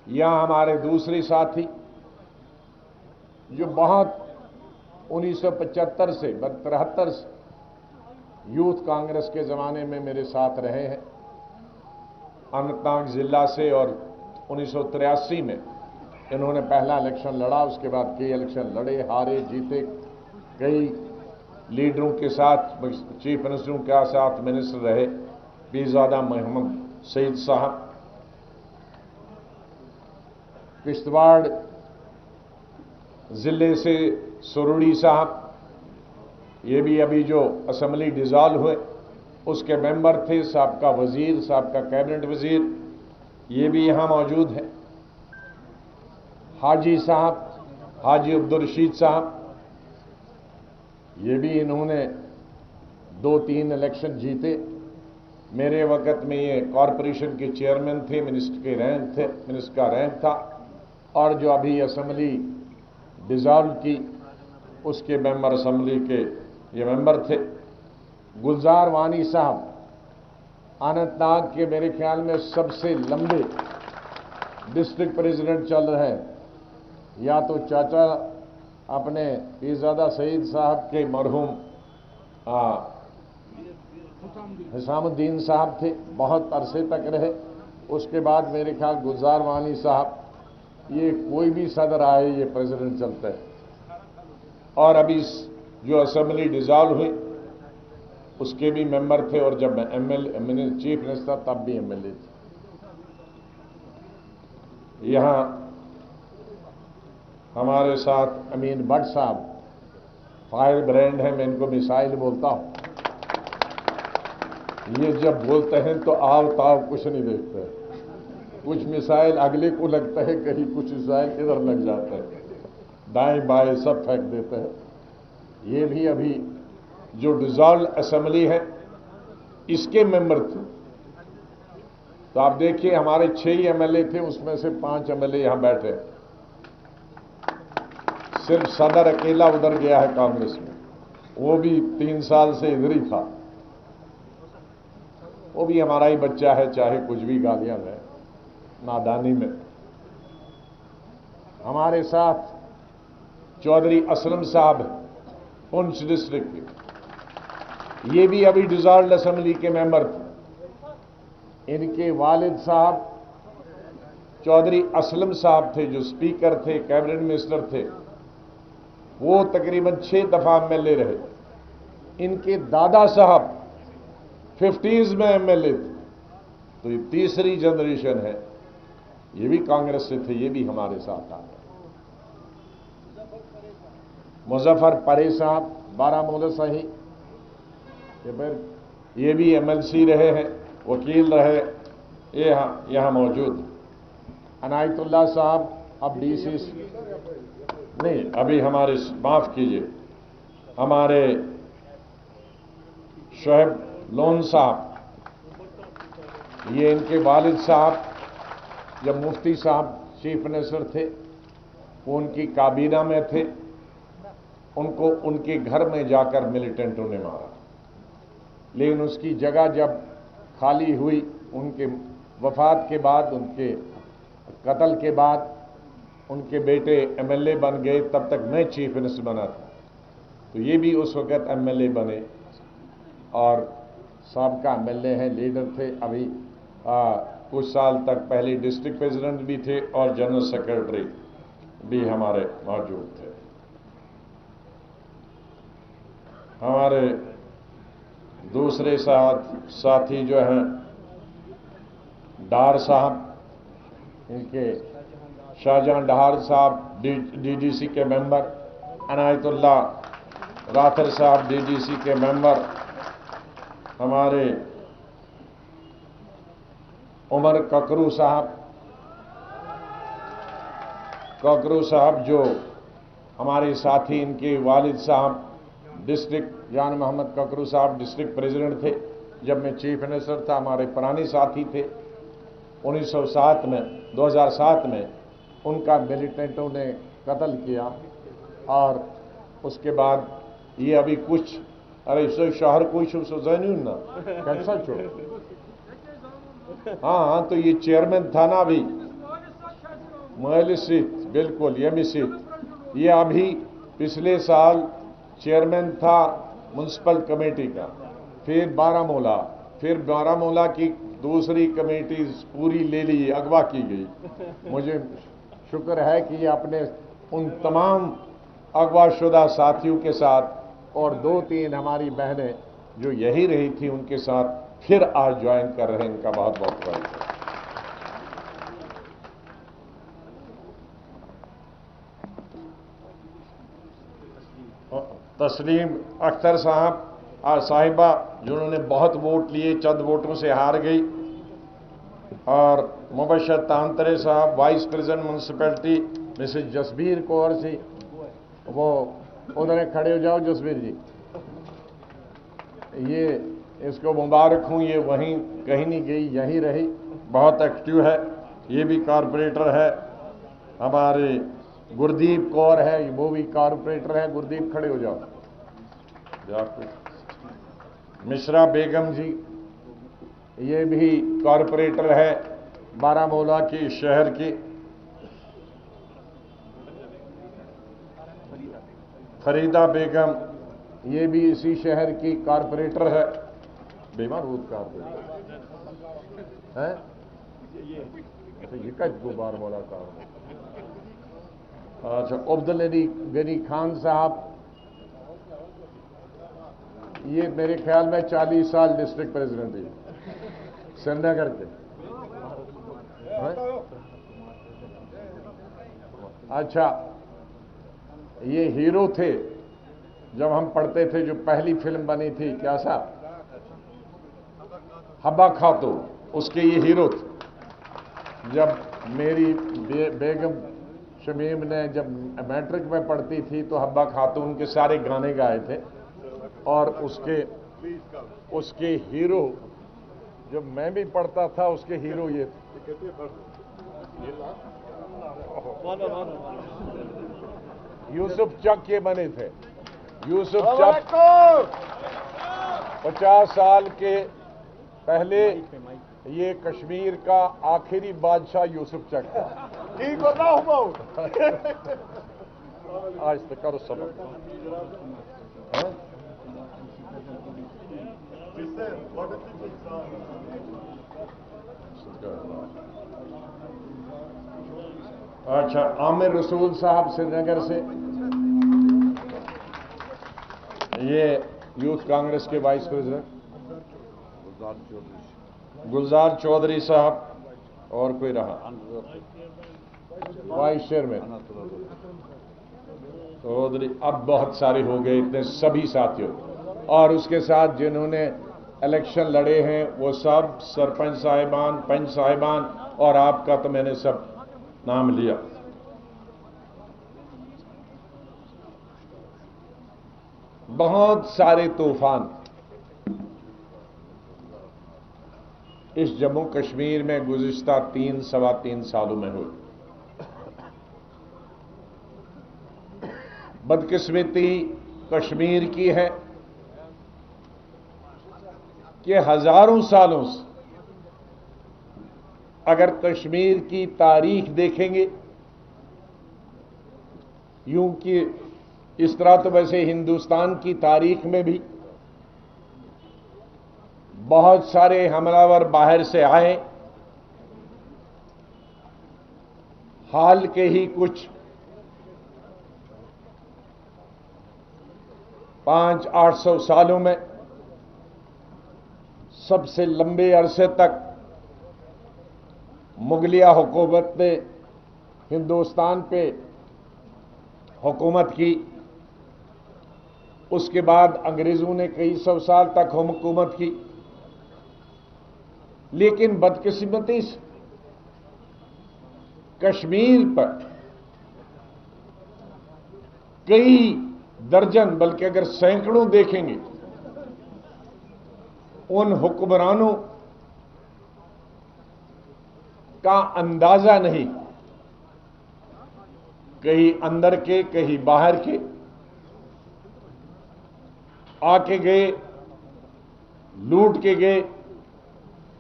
यहाँ हमारे दूसरे साथी जो बहुत 1975 से 73 से यूथ कांग्रेस के ज़माने में मेरे साथ रहे हैं, अनंतनाग जिला से, और 1983 में इन्होंने पहला इलेक्शन लड़ा, उसके बाद कई इलेक्शन लड़े, हारे, जीते, कई लीडरों के साथ, चीफ मिनिस्टरों के साथ मिनिस्टर रहे, पीरजादा मोहम्मद सईद साहब, किश्तवाड़ जिले से सुरुड़ी साहब, ये भी अभी जो असेंबली डिसॉल्व हुए उसके मेंबर थे, साबका वजीर, साबका कैबिनेट वजीर, ये भी यहां मौजूद हैं। हाजी साहब, हाजी अब्दुल रशीद साहब, ये भी इन्होंने 2-3 इलेक्शन जीते। मेरे वक्त में ये कॉरपोरेशन के चेयरमैन थे, मिनिस्टर का रैंक था, और जो अभी असेंबली डिसॉल्व की उसके मेंबर असेंबली के ये मेंबर थे। गुलजार वानी साहब अनंतनाग के मेरे ख्याल में सबसे लंबे डिस्ट्रिक्ट प्रेसिडेंट चल रहे हैं, या तो चाचा अपने पीरजादा सईद साहब के मरहूम हिसामुद्दीन साहब थे, बहुत अरसे तक रहे। उसके बाद मेरे ख्याल गुलजार वानी साहब, ये कोई भी सदर आए ये प्रेसिडेंट चलते हैं। और अभी जो असेंबली डिसॉल्व हुई उसके भी मेंबर थे, और जब मैं चीफ मिनिस्टर तब भी एमएलए थे। यहां हमारे साथ अमीन भट्ट साहब फायर ब्रांड है, मैं इनको मिसाइल बोलता हूं। ये जब बोलते हैं तो आव ताव कुछ नहीं देखते, कुछ मिसाइल अगले को लगता है, कहीं कुछ मिसाइल इधर लग जाता है, दाएं बाएं सब फेंक देते हैं। ये भी अभी जो डिसॉल्व असेंबली है इसके मेंबर थे। तो आप देखिए हमारे 6 एमएलए थे, उसमें से 5 एमएलए यहां बैठे, सिर्फ सदर अकेला उधर गया है कांग्रेस में, वो भी 3 साल से इधर ही था। वो भी हमारा ही बच्चा है, चाहे कुछ भी गालियां दें, नादानी में। हमारे साथ चौधरी असलम साहब पुंछ डिस्ट्रिक्ट के, ये भी अभी डिसॉल्व्ड असेंबली के मेंबर थे। इनके वालिद साहब चौधरी असलम साहब थे, जो स्पीकर थे, कैबिनेट मिनिस्टर थे, वो तकरीबन 6 दफा एमएलए रहे। इनके दादा साहब 50s में एमएलए थे। तो ये तीसरी जनरेशन है, ये भी कांग्रेस से थे, ये भी हमारे साथ आ गए। मुजफ्फर परे साहब बारामूला सही, ये भी एमएलसी रहे हैं, वकील रहे, ये यहां मौजूद। अनायतुल्लाह साहब अब डीसी नहीं, अभी हमारे, माफ कीजिए, हमारे शोएब लोन साहब, ये इनके वालिद साहब जब मुफ्ती साहब चीफ मिनिस्टर थे वो उनकी काबीना में थे, उनको उनके घर में जाकर मिलिटेंटों ने मारा, लेकिन उसकी जगह जब खाली हुई, उनके वफात के बाद, उनके कत्ल के बाद उनके बेटे एमएलए बन गए, तब तक मैं चीफ मिनिस्टर बना था, तो ये भी उस वक्त एमएलए बने, और साबका एमएलए हैं, लीडर थे। अभी कुछ साल तक पहले डिस्ट्रिक्ट प्रेसिडेंट भी थे और जनरल सेक्रेटरी भी हमारे मौजूद थे। हमारे दूसरे साथी जो हैं डार साहब, इनके शाहजहां डार साहब डीडीसी के मेंबर, अनायतुल्लाह राथर साहब डीडीसी के मेंबर, हमारे उमर ककरू साहब जो हमारे साथी, इनके वालिद साहब डिस्ट्रिक्ट जान मोहम्मद ककरू साहब डिस्ट्रिक्ट प्रेसिडेंट थे जब मैं चीफ मिनिस्टर था, हमारे पुराने साथी थे। 2007 में उनका मिलिटेंटों ने कत्ल किया, और उसके बाद ये अभी कुछ, अरे इसे शहर कोई शुभसुजैनी ना कैसा छोड़, हाँ, तो ये चेयरमैन था ना अभी, मलिसित, बिल्कुल यमिसित। ये अभी पिछले साल चेयरमैन था म्यूनसिपल कमेटी का, फिर बारामूला की दूसरी कमेटी पूरी ले ली, अगवा की गई। मुझे शुक्र है कि ये अपने उन तमाम अगवाशुदा साथियों के साथ और 2-3 हमारी बहनें जो यही रही थी उनके साथ फिर आज ज्वाइन कर रहे हैं। इनका बहुत बहुत शुक्रिया। तस्लीम अख्तर साहिबा जिन्होंने बहुत वोट लिए, चंद वोटों से हार गई, और मुबशर तांतरे साहब vice president municipality, Mrs Jasbir Kaur ji, वो उधर खड़े हो जाओ जसबीर जी। ये इसको मुबारक हूँ, ये वहीं कहीं नहीं गई, यहीं रही, बहुत एक्टिव है। ये भी कॉरपोरेटर है। हमारे गुरदीप कौर है, वो भी कॉरपोरेटर है। गुरदीप खड़े हो जाओ। मिश्रा बेगम जी, ये भी कॉरपोरेटर है बारामूला की शहर की। फरीदा बेगम, ये भी इसी शहर की कॉरपोरेटर है। बेमान रूद कॉरपोरेटर है। ये कच बारामूला का। अच्छा, अब्दुल अली गनी खान साहब, ये मेरे ख्याल में 40 साल डिस्ट्रिक्ट प्रेसिडेंट थे श्रीनगर के। अच्छा, ये हीरो थे जब हम पढ़ते थे, जो पहली फिल्म बनी थी, क्या सा हब्बा खातून, उसके ये हीरो थे। जब मेरी बेगम शमीम ने जब मैट्रिक में पढ़ती थी तो हब्बा खातून के सारे गाने गाए थे, और उसके हीरो, जब मैं भी पढ़ता था, उसके हीरो ये थे। यूसुफ चक के बने थे। यूसुफ चक 50 साल के पहले ये कश्मीर का आखिरी बादशाह यूसुफ चक था। ठीक हो रहा हूं आज तक करो सबक। अच्छा, आमिर रसूल साहब श्रीनगर से, ये यूथ कांग्रेस के वाइस प्रेसिडेंट। गुलजार चौधरी साहब, और कोई रहा वाइस चेयरमैन चौधरी। अब बहुत सारे हो गए, इतने सभी साथियों, और उसके साथ जिन्होंने इलेक्शन लड़े हैं वो सब सरपंच साहिबान, पंच साहिबान, और आपका तो मैंने सब नाम लिया। बहुत सारे तूफान इस जम्मू कश्मीर में गुज़िश्ता 3-3.25 सालों में हुए। बदकिस्मती कश्मीर की है कि हजारों सालों से अगर कश्मीर की तारीख देखेंगे, यूं कि इस तरह तो वैसे हिंदुस्तान की तारीख में भी बहुत सारे हमलावर बाहर से आए। हाल के ही कुछ 500-800 सालों में सबसे लंबे अरसे तक मुगलिया हुकूमत ने हिंदुस्तान पे हुकूमत की। उसके बाद अंग्रेजों ने कई 100 साल तक हुकूमत की, लेकिन बदकिस्मती से कश्मीर पर कई दर्जन, बल्कि अगर सैकड़ों देखेंगे, उन हुक्मरानों का अंदाजा नहीं, कहीं अंदर के कहीं बाहर के, आके गए, लूट के गए,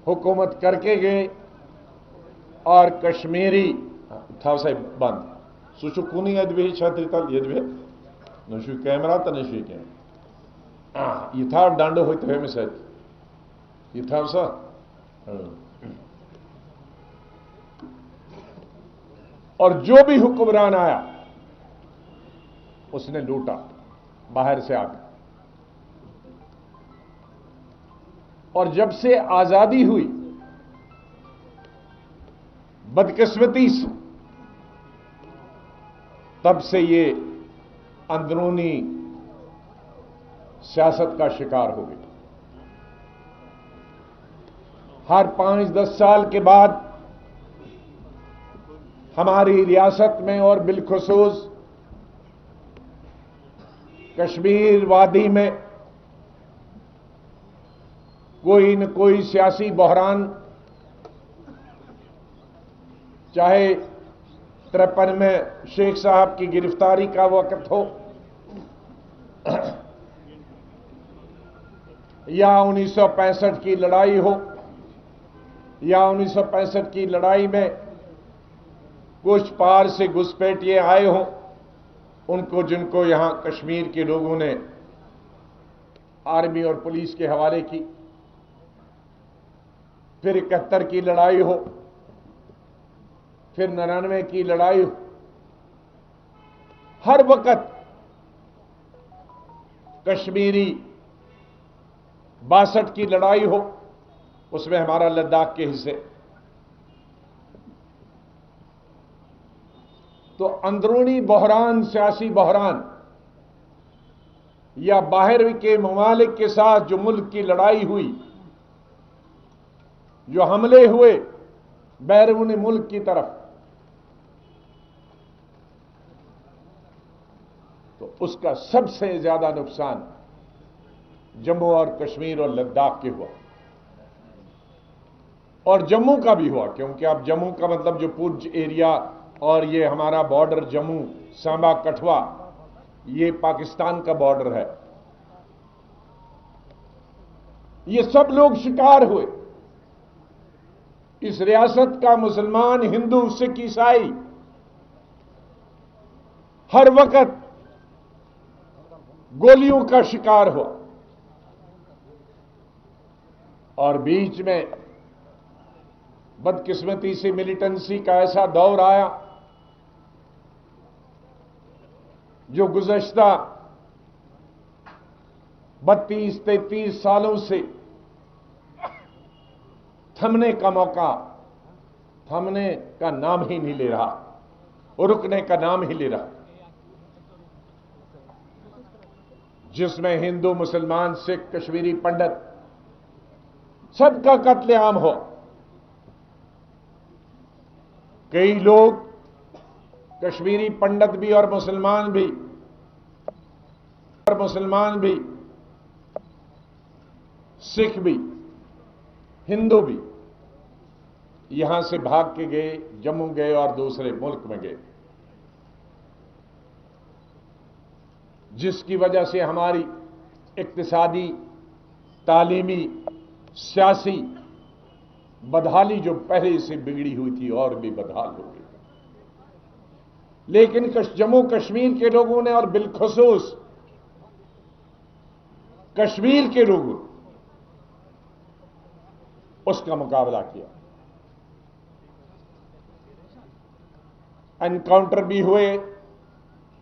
हुकूमत करके गए, और कश्मीरी थाव सा बंद सह कुन अदबे छतरी तल यदबे न कैमरा तो न कह यह थाव डंड हो अमिस यह थाव सा और जो भी हुक्मरान आया उसने लूटा बाहर से आकर। और जब से आजादी हुई बदकिस्मती से तब से ये अंदरूनी सियासत का शिकार हो गई। हर 5-10 साल के बाद हमारी रियासत में और बिलखुसूस कश्मीर वादी में कोई न कोई सियासी बहरान, चाहे 53 में शेख साहब की गिरफ्तारी का वक्त हो या 1965 की लड़ाई हो या 1965 की लड़ाई में कुछ पार से घुसपैठिए आए हों, उनको जिनको यहां कश्मीर के लोगों ने आर्मी और पुलिस के हवाले की, फिर 71 की लड़ाई हो, फिर 99 की लड़ाई हो, हर वक्त कश्मीरी 62 की लड़ाई हो, उसमें हमारा लद्दाख के हिस्से। तो अंदरूनी बहरान, सियासी बहरान या बाहर के ममालिक के साथ जो मुल्क की लड़ाई हुई, जो हमले हुए बैरूनी मुल्क की तरफ, तो उसका सबसे ज्यादा नुकसान जम्मू और कश्मीर और लद्दाख के हुआ। और जम्मू का भी हुआ, क्योंकि अब जम्मू का मतलब जो पुंछ एरिया और ये हमारा बॉर्डर जम्मू, सांबा, कठुआ, ये पाकिस्तान का बॉर्डर है। ये सब लोग शिकार हुए। इस रियासत का मुसलमान, हिंदू, सिख, ईसाई हर वक्त गोलियों का शिकार हुआ। और बीच में बदकिस्मती से मिलिटेंसी का ऐसा दौर आया जो गुज़श्ता 32-33 सालों से थमने का मौका, थमने का नाम ही नहीं ले रहा, रुकने का नाम ही ले रहा, जिसमें हिंदू, मुसलमान, सिख, कश्मीरी पंडित सबका कत्लेआम हो। कई लोग, कश्मीरी पंडित भी और मुसलमान भी, सिख भी, हिंदू भी, यहां से भाग के गए, जम्मू गए और दूसरे मुल्क में गए, जिसकी वजह से हमारी इक्तिसादी, तालीमी, सियासी बदहाली जो पहले से बिगड़ी हुई थी और भी बदहाल हो गई। लेकिन जम्मू कश्मीर के लोगों ने और बिलखुसूस कश्मीर के लोगों ने उसका मुकाबला किया। एनकाउंटर भी हुए,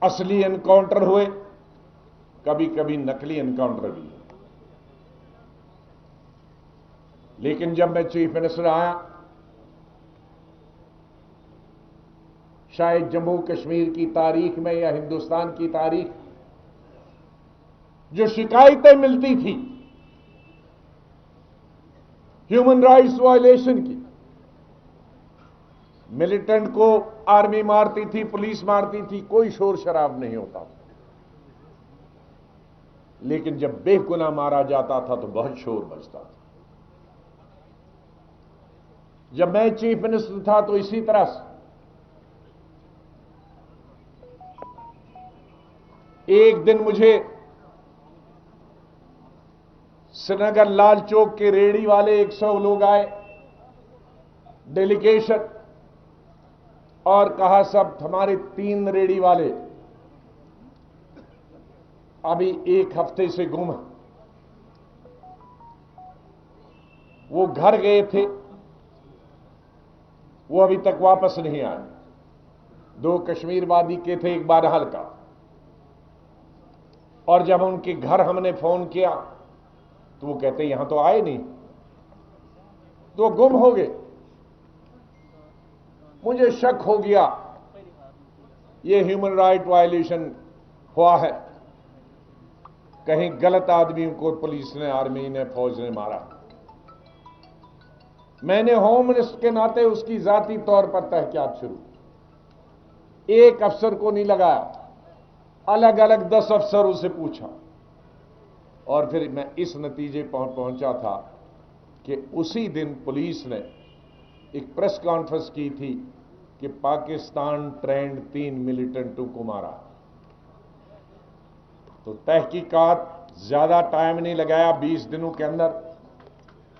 असली एनकाउंटर हुए, कभी कभी नकली एनकाउंटर भी हुए। लेकिन जब मैं चीफ मिनिस्टर आया, शायद जम्मू कश्मीर की तारीख में या हिंदुस्तान की तारीख, जो शिकायतें मिलती थी ह्यूमन राइट्स वायलेशन की, मिलिटेंट को आर्मी मारती थी, पुलिस मारती थी, कोई शोर शराब नहीं होता था। लेकिन जब बेगुनाह मारा जाता था तो बहुत शोर बजता था। जब मैं चीफ मिनिस्टर था तो इसी तरह से एक दिन मुझे श्रीनगर लाल चौक के रेडी वाले 100 लोग आए, डेलीगेशन, और कहा सब हमारे 3 रेडी वाले अभी 1 हफ्ते से गुम हैं। वो घर गए थे, वो अभी तक वापस नहीं आए। 2 कश्मीर वादी के थे, एक बारहल का। और जब उनके घर हमने फोन किया तो वो कहते यहां तो आए नहीं, तो गुम हो गए। मुझे शक हो गया ये ह्यूमन राइट वायलेशन हुआ है, कहीं गलत आदमी को पुलिस ने, आर्मी ने, फौज ने मारा। मैंने होम मिनिस्टर के नाते उसकी जाती तौर पर तहकीकात शुरू, एक अफसर को नहीं लगाया, अलग अलग 10 अफसरों से पूछा, और फिर मैं इस नतीजे पर पहुंचा था कि उसी दिन पुलिस ने एक प्रेस कॉन्फ्रेंस की थी कि पाकिस्तान ट्रेंड 3 मिलिटेंटों को मारा। तो तहकीकात ज्यादा टाइम नहीं लगाया, 20 दिनों के अंदर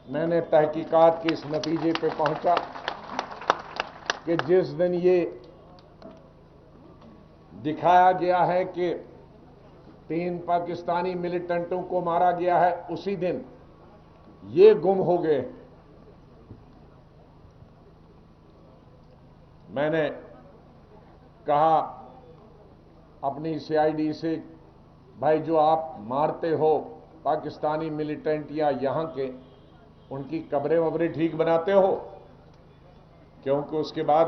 मैंने तहकीकात के इस नतीजे पे पहुंचा कि जिस दिन ये दिखाया गया है कि 3 पाकिस्तानी मिलिटेंटों को मारा गया है, उसी दिन ये गुम हो गए। मैंने कहा अपनी सीआईडी से, भाई जो आप मारते हो पाकिस्तानी मिलिटेंट या यहां के, उनकी कब्रें वबरें ठीक बनाते हो, क्योंकि उसके बाद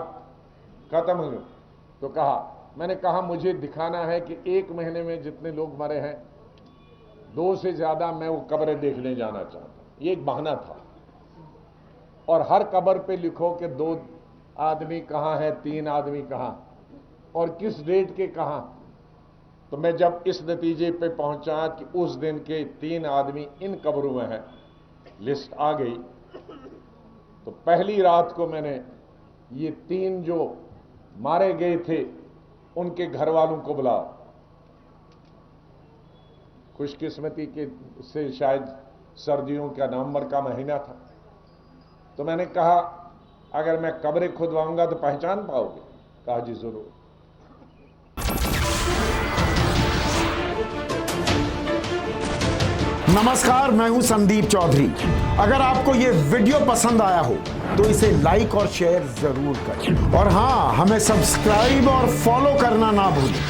खत्म हो। तो मैंने कहा मुझे दिखाना है कि 1 महीने में जितने लोग मरे हैं, 2 से ज्यादा मैं वो कब्रें देखने जाना चाहता हूं। ये एक बहाना था। और हर कब्र पे लिखो कि 2 आदमी कहां है, 3 आदमी कहां, और किस डेट के कहां। तो मैं जब इस नतीजे पे पहुंचा कि उस दिन के 3 आदमी इन कब्रों में हैं, लिस्ट आ गई, तो पहली रात को मैंने ये 3 जो मारे गए थे उनके घर वालों को बुलाया। खुशकिस्मती के से शायद सर्दियों का नवंबर का महीना था। तो मैंने कहा अगर मैं कब्रें खुदवाऊंगा तो पहचान पाओगे? कहा जी जरूर। नमस्कार, मैं हूं संदीप चौधरी। अगर आपको ये वीडियो पसंद आया हो तो इसे लाइक और शेयर जरूर करें, और हां, हमें सब्सक्राइब और फॉलो करना ना भूलें,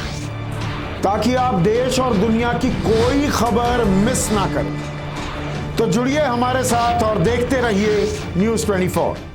ताकि आप देश और दुनिया की कोई खबर मिस ना करें। तो जुड़िए हमारे साथ और देखते रहिए News 24।